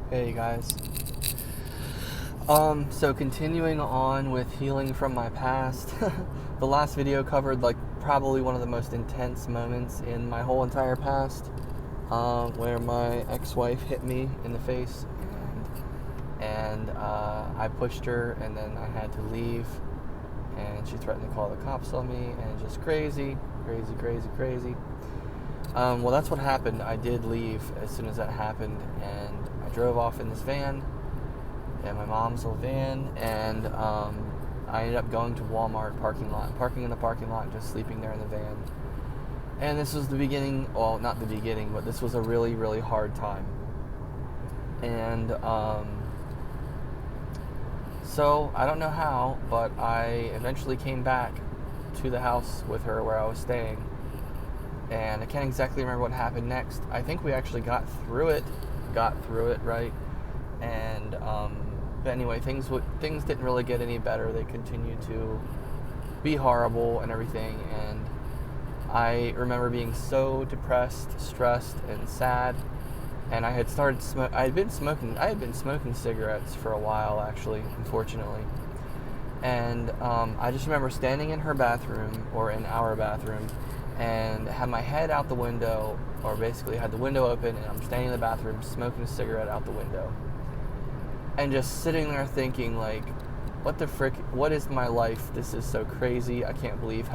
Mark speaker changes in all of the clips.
Speaker 1: Hey guys. So continuing on with healing from my past, the last video covered like probably one of the most intense moments in my whole entire past, where my ex-wife hit me in the face, and I pushed her, and then I had to leave, and she threatened to call the cops on me, and just crazy. Well, that's what happened. I did leave as soon as that happened, and I drove off in this van, in my mom's little van, and I ended up going to Walmart parking in the parking lot, and just sleeping there in the van. And this was the beginning, well, not the beginning, but this was a really, really hard time. And so I don't know how, but I eventually came back to the house with her where I was staying. And I can't exactly remember what happened next. I think we actually got through it, right? And but anyway, things didn't really get any better. They continued to be horrible and everything. And I remember being so depressed, stressed, and sad. And I had started I had been smoking cigarettes for a while, actually, unfortunately. And I just remember standing in her bathroom, or in our bathroom, and had my head out the window, or basically had the window open, and I'm standing in the bathroom smoking a cigarette out the window. And just sitting there thinking, like, what the frick, what is my life? This is so crazy. I can't believe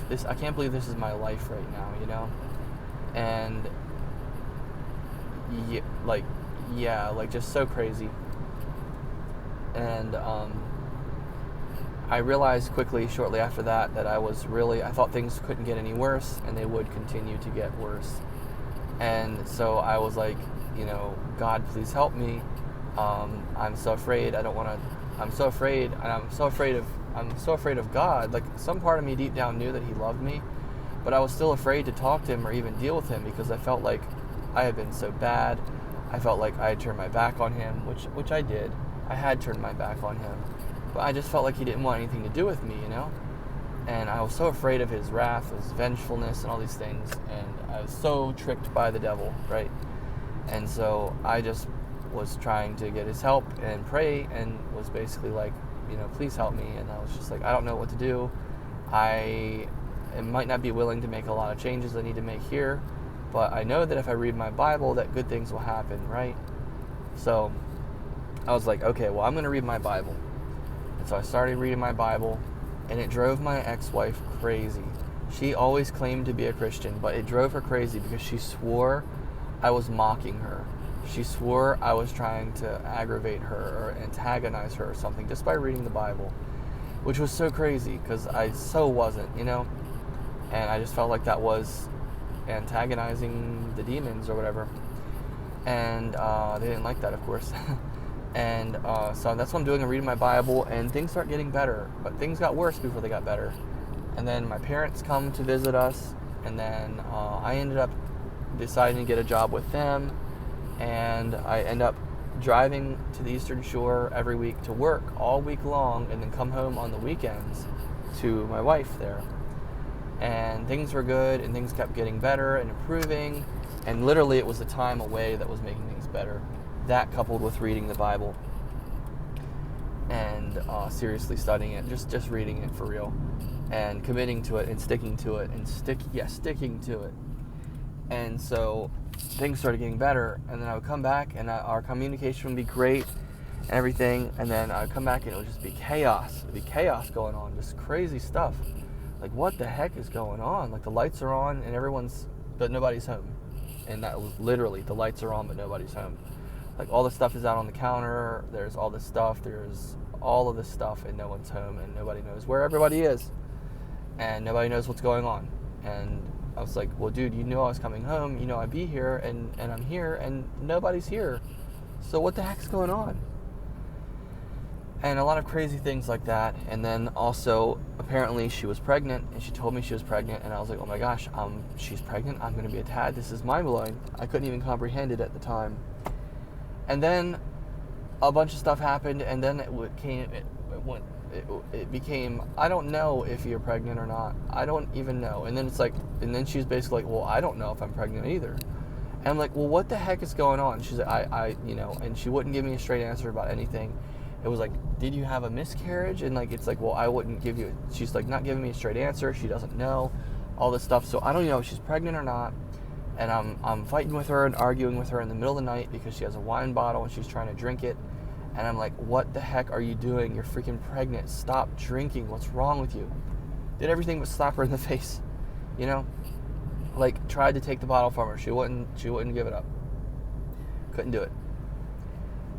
Speaker 1: this is my life right now, you know? And, just so crazy. And, I realized quickly, shortly after that, that I thought things couldn't get any worse, and they would continue to get worse. And so I was like, God, please help me. I'm so afraid. I'm so afraid, and I'm so afraid of God. Like, some part of me deep down knew that He loved me, but I was still afraid to talk to Him or even deal with Him, because I felt like I had been so bad. I felt like I had turned my back on Him, which I did. I had turned my back on Him. But I just felt like He didn't want anything to do with me, And I was so afraid of His wrath, His vengefulness, and all these things. And I was so tricked by the devil, right? And so I just was trying to get His help and pray, and was basically like, please help me. And I was just like, I don't know what to do. I might not be willing to make a lot of changes I need to make here, but I know that if I read my Bible, that good things will happen, right? So I was like, okay, well, I'm going to read my Bible. And so I started reading my Bible, and it drove my ex-wife crazy. She always claimed to be a Christian, but it drove her crazy because she swore I was mocking her. She swore I was trying to aggravate her or antagonize her or something just by reading the Bible, which was so crazy because I so wasn't, And I just felt like that was antagonizing the demons or whatever. And they didn't like that, of course. And so that's what I'm doing. I'm reading my Bible, and things start getting better. But things got worse before they got better. And then my parents come to visit us, and then I ended up deciding to get a job with them. And I end up driving to the Eastern Shore every week to work all week long, and then come home on the weekends to my wife there. And things were good, and things kept getting better and improving. And literally it was the time away that was making things better. That coupled with reading the Bible and seriously studying it, just reading it for real, and committing to it and sticking to it sticking to it. And so things started getting better, and then I would come back, and our communication would be great and everything, and then I would come back, and it would just be chaos. It would be chaos going on, just crazy stuff. Like, what the heck is going on? Like, the lights are on, and but nobody's home. And that was literally, the lights are on, but nobody's home. Like, all the stuff is out on the counter, there's all this stuff, and no one's home, and nobody knows where everybody is, and nobody knows what's going on. And I was like, well, dude, I was coming home, I'd be here, and I'm here, and nobody's here, so what the heck's going on? And a lot of crazy things like that. And then also, apparently she was pregnant, and she told me she was pregnant, and I was like, oh my gosh, she's pregnant, I'm going to be a dad, this is mind-blowing. I couldn't even comprehend it at the time. And then a bunch of stuff happened, and then it became, I don't know if you're pregnant or not. I don't even know. And then it's like, and then she's basically like, well, I don't know if I'm pregnant either. And I'm like, well, what the heck is going on? She's like, and she wouldn't give me a straight answer about anything. It was like, did you have a miscarriage? And like, it's like, well, I wouldn't give you, she's like not giving me a straight answer. She doesn't know all this stuff. So I don't know if she's pregnant or not. And I'm fighting with her and arguing with her in the middle of the night because she has a wine bottle and she's trying to drink it. And I'm like, what the heck are you doing? You're freaking pregnant. Stop drinking. What's wrong with you? Did everything but slap her in the face, you know? Like, tried to take the bottle from her. She wouldn't give it up. Couldn't do it.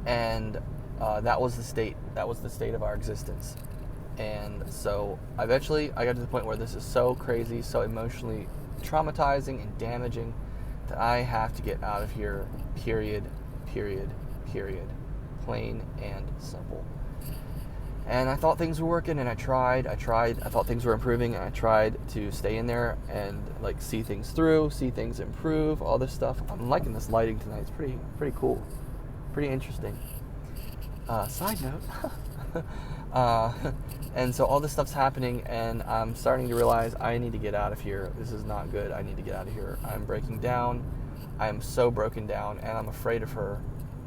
Speaker 1: And that was the state of our existence. And so eventually I got to the point where this is so crazy, so emotionally traumatizing and damaging that I have to get out of here, period. Plain and simple. And I thought things were working, and I tried. I thought things were improving, and I tried to stay in there and like see things through, see things improve, all this stuff. I'm liking this lighting tonight. It's pretty cool, pretty interesting. Side note. And so all this stuff's happening, and I'm starting to realize I need to get out of here. This is not good. I need to get out of here. I'm breaking down. I am so broken down, and I'm afraid of her.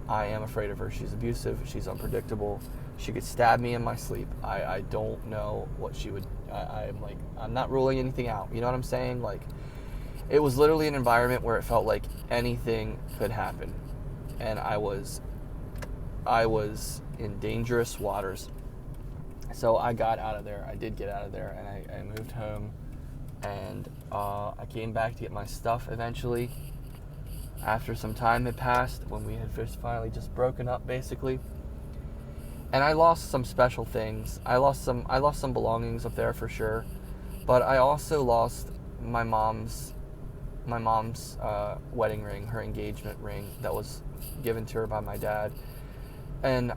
Speaker 1: I am afraid of her. She's abusive. She's unpredictable. She could stab me in my sleep. I don't know what she would. I'm not ruling anything out. You know what I'm saying? Like, it was literally an environment where it felt like anything could happen, and I was in dangerous waters. So I got out of there. I did get out of there, and I moved home, and I came back to get my stuff eventually. After some time had passed, when we had finally just broken up, basically. And I lost some special things. I lost some belongings up there for sure, but I also lost my mom's wedding ring, her engagement ring that was given to her by my dad. And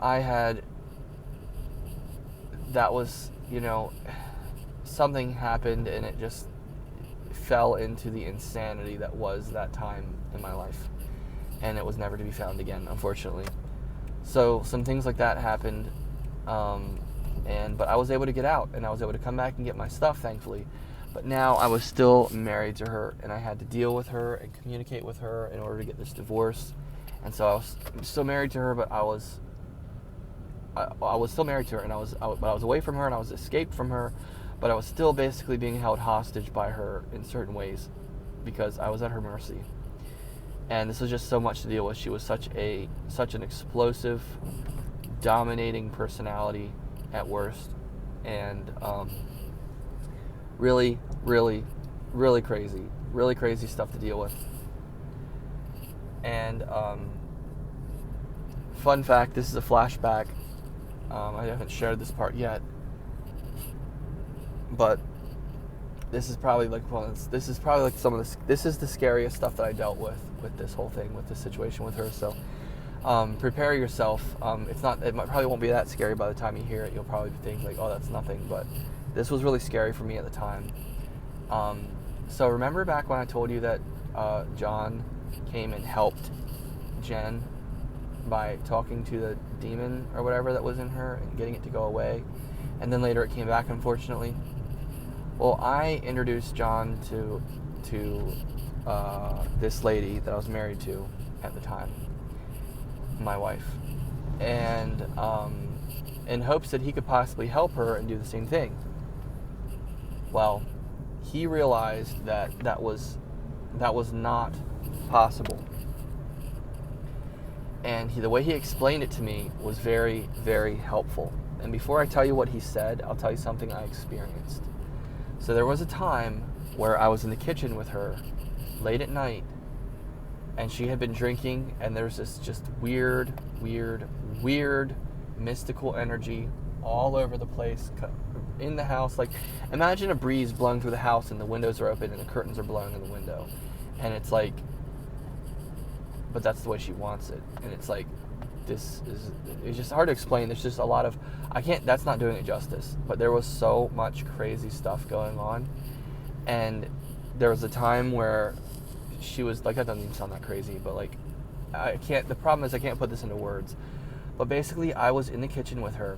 Speaker 1: that was, something happened, and it just fell into the insanity that was that time in my life, and it was never to be found again, unfortunately. So some things like that happened, but I was able to get out, and I was able to come back and get my stuff, thankfully. But now I was still married to her, and I had to deal with her and communicate with her in order to get this divorce. And so I was still married to her, but I was still married to her, and I was away from her, and I was escaped from her, but I was still basically being held hostage by her in certain ways because I was at her mercy. And this was just so much to deal with. She was such an explosive, dominating personality at worst, and really, really, really crazy stuff to deal with. And fun fact, this is a flashback. I haven't shared this part yet, but this is probably like some of this is the scariest stuff that I dealt with this whole thing, with this situation with her. So prepare yourself. It probably won't be that scary by the time you hear it. You'll probably think like, oh, that's nothing, but this was really scary for me at the time. So remember back when I told you that John came and helped Jen by talking to the demon or whatever that was in her and getting it to go away, and then later it came back, unfortunately. Well, I introduced John to this lady that I was married to at the time, my wife, and in hopes that he could possibly help her and do the same thing. Well, he realized that was not possible. And the way he explained it to me was very, very helpful. And before I tell you what he said, I'll tell you something I experienced. So there was a time where I was in the kitchen with her late at night, and she had been drinking, and there's this just weird, mystical energy all over the place in the house. Like, imagine a breeze blowing through the house, and the windows are open, and the curtains are blowing in the window. And it's like, but that's the way she wants it. And it's like, it's just hard to explain. There's just a lot of, that's not doing it justice. But there was so much crazy stuff going on. And there was a time where she was, like, that doesn't even sound that crazy, but like, the problem is I can't put this into words. But basically, I was in the kitchen with her,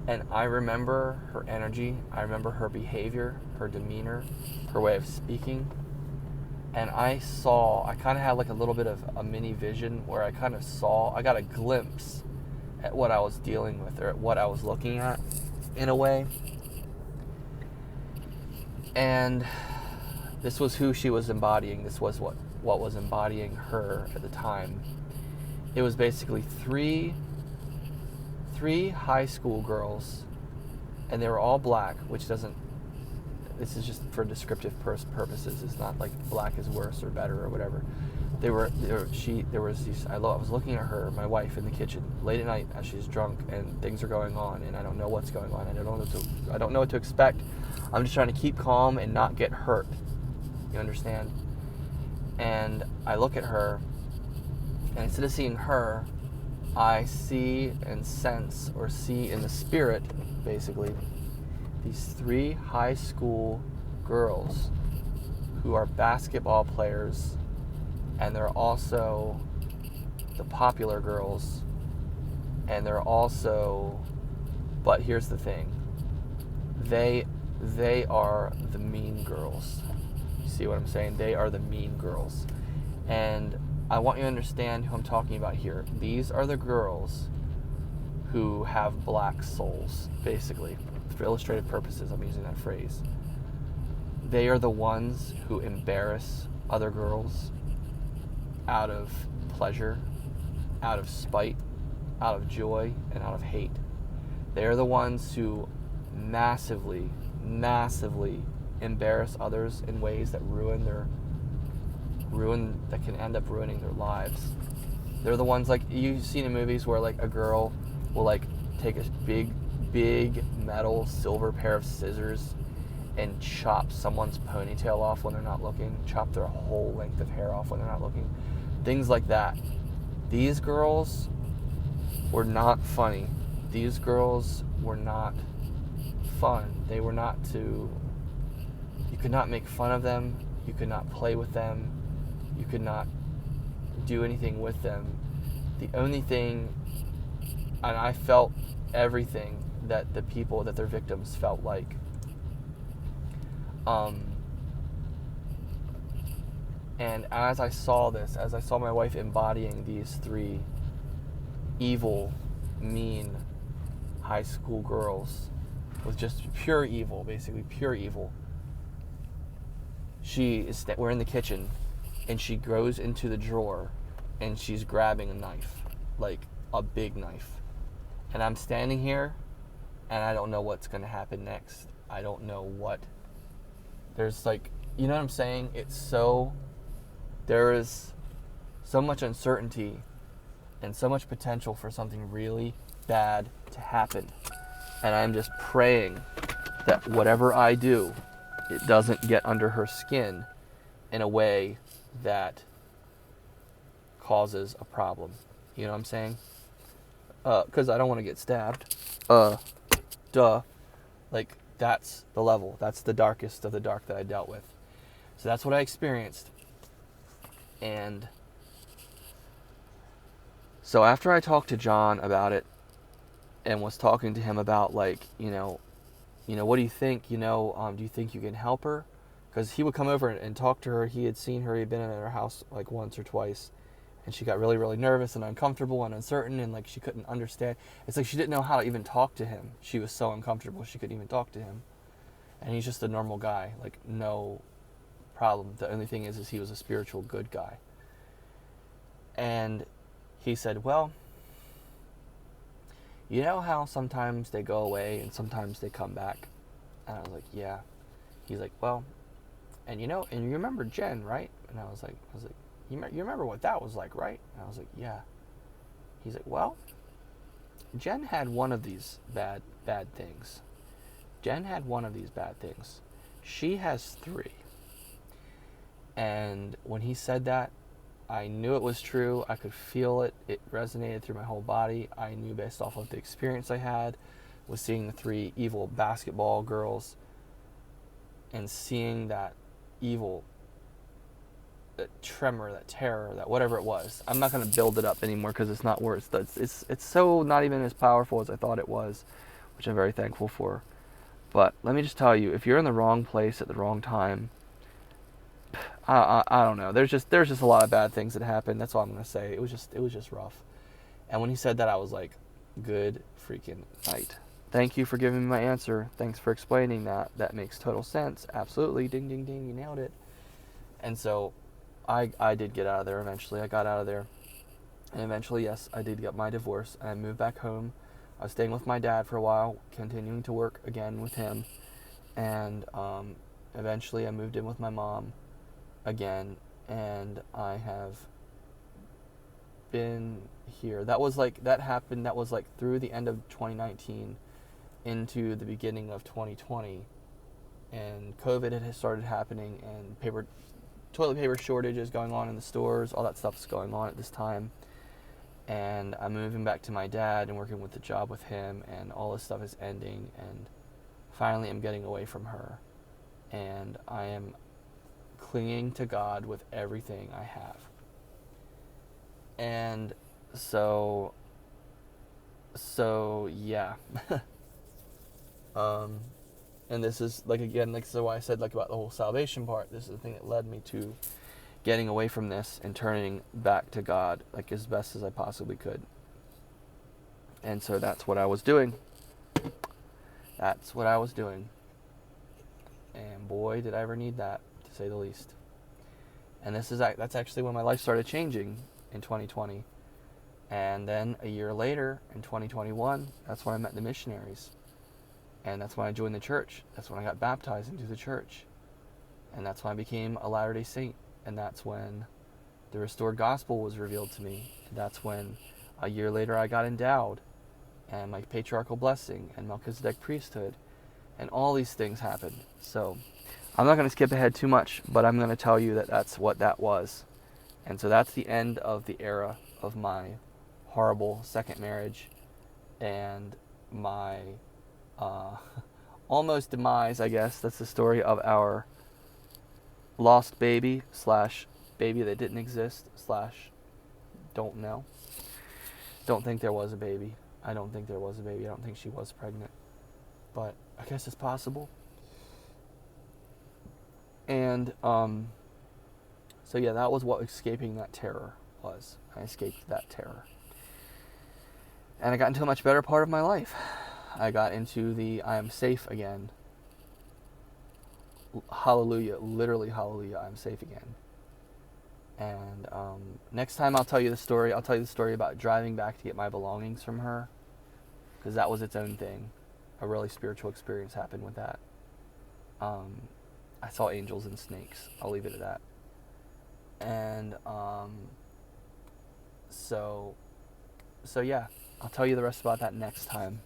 Speaker 1: and I remember her energy, I remember her behavior, her demeanor, her way of speaking. And I kind of had like a little bit of a mini vision where I got a glimpse at what I was dealing with, or at what I was looking at, in a way. And this was who she was embodying. This was what was embodying her at the time. It was basically three high school girls, and they were all black, which doesn't, this is just for descriptive purposes. It's not like black is worse or better or whatever. I was looking at her, my wife, in the kitchen late at night as she's drunk and things are going on, and I don't know what's going on. I don't know what to expect. I'm just trying to keep calm and not get hurt. You understand? And I look at her, and instead of seeing her, I see and sense, or see in the spirit, basically, these three high school girls who are basketball players, and they're also the popular girls, and they're also, but here's the thing, they are the mean girls. You see what I'm saying? They are the mean girls. And I want you to understand who I'm talking about here. These are the girls who have black souls, basically. For illustrative purposes, I'm using that phrase. They are the ones who embarrass other girls out of pleasure, out of spite, out of joy, and out of hate. They are the ones who massively embarrass others in ways that that can end up ruining their lives. They're the ones, like you've seen in movies where like a girl will like take a big metal silver pair of scissors and chop someone's ponytail off when they're not looking, chop their whole length of hair off when they're not looking, things like that. These girls were not funny. These girls were not fun. They were not to, you could not make fun of them, you could not play with them, you could not do anything with them. The only thing, and I felt everything that the people, that their victims felt like. And as I saw my wife embodying these three evil, mean high school girls with just pure evil, basically pure evil, we're in the kitchen, and she goes into the drawer, and she's grabbing a knife, like a big knife. And I'm standing here, and I don't know what's going to happen next. I don't know what. There's like, you know what I'm saying? There is so much uncertainty and so much potential for something really bad to happen. And I'm just praying that whatever I do, it doesn't get under her skin in a way that causes a problem. You know what I'm saying? Because I don't want to get stabbed. Like, that's the level. That's the darkest of the dark that I dealt with. So that's what I experienced. And so after I talked to John about it, and was talking to him about, like, you know, what do you think? Do you think you can help her? Because he would come over and talk to her. He had seen her. He'd been in her house like once or twice. And she got really, really nervous and uncomfortable and uncertain, and like she couldn't understand. It's like she didn't know how to even talk to him. She was so uncomfortable she couldn't even talk to him. And he's just a normal guy, like no problem. The only thing is he was a spiritual good guy. And he said, well, you know how sometimes they go away and sometimes they come back? And I was like, yeah. He's like, well, and you remember Jen, right? And I was like, you remember what that was like, right? And I was like, yeah. He's like, well, Jen had one of these bad things. Jen had one of these bad things. She has 3. And when he said that, I knew it was true. I could feel it. It resonated through my whole body. I knew based off of the experience I had with seeing the 3 evil basketball girls and seeing that evil, that tremor, that terror, that whatever it was. I'm not going to build it up anymore because it's not worth it. It's so not even as powerful as I thought it was, which I'm very thankful for. But let me just tell you, if you're in the wrong place at the wrong time, I don't know. There's just a lot of bad things that happened. That's all I'm gonna say. It was just rough. And when he said that, I was like, good freaking night. Thank you for giving me my answer. Thanks for explaining that. That makes total sense. Absolutely. Ding, ding, ding. You nailed it. And so I did get out of there eventually. I got out of there. And eventually, yes, I did get my divorce. And I moved back home. I was staying with my dad for a while, continuing to work again with him. And eventually I moved in with my mom again. And I have been here. That happened, that was like through the end of 2019 into the beginning of 2020, and COVID had started happening, and toilet paper shortages going on in the stores, all that stuff's going on at this time. And I'm moving back to my dad and working with the job with him, and all this stuff is ending, and finally I'm getting away from her, and I am clinging to God with everything I have. And so yeah. And this is like, again, like, so why I said like about the whole salvation part, this is the thing that led me to getting away from this and turning back to God like as best as I possibly could. And so that's what I was doing. And boy, did I ever need that, to say the least. And that's actually when my life started changing in 2020. And then a year later, in 2021, that's when I met the missionaries. And that's when I joined the church. That's when I got baptized into the church. And that's when I became a Latter-day Saint. And that's when the restored gospel was revealed to me. And that's when a year later I got endowed. And my patriarchal blessing and Melchizedek priesthood. And all these things happened. So I'm not going to skip ahead too much, but I'm going to tell you that that's what that was. And so that's the end of the era of my horrible second marriage and my almost demise, I guess. That's the story of our lost baby / baby that didn't exist / don't know. Don't think there was a baby. I don't think there was a baby. I don't think she was pregnant. But I guess it's possible. And so yeah, that was what escaping that terror was. I escaped that terror. And I got into a much better part of my life. I got into the I am safe again. Hallelujah. Literally, hallelujah. I'm safe again. And next time I'll tell you the story. I'll tell you the story about driving back to get my belongings from her. Because that was its own thing. A really spiritual experience happened with that. I saw angels and snakes. I'll leave it at that. And so yeah, I'll tell you the rest about that next time.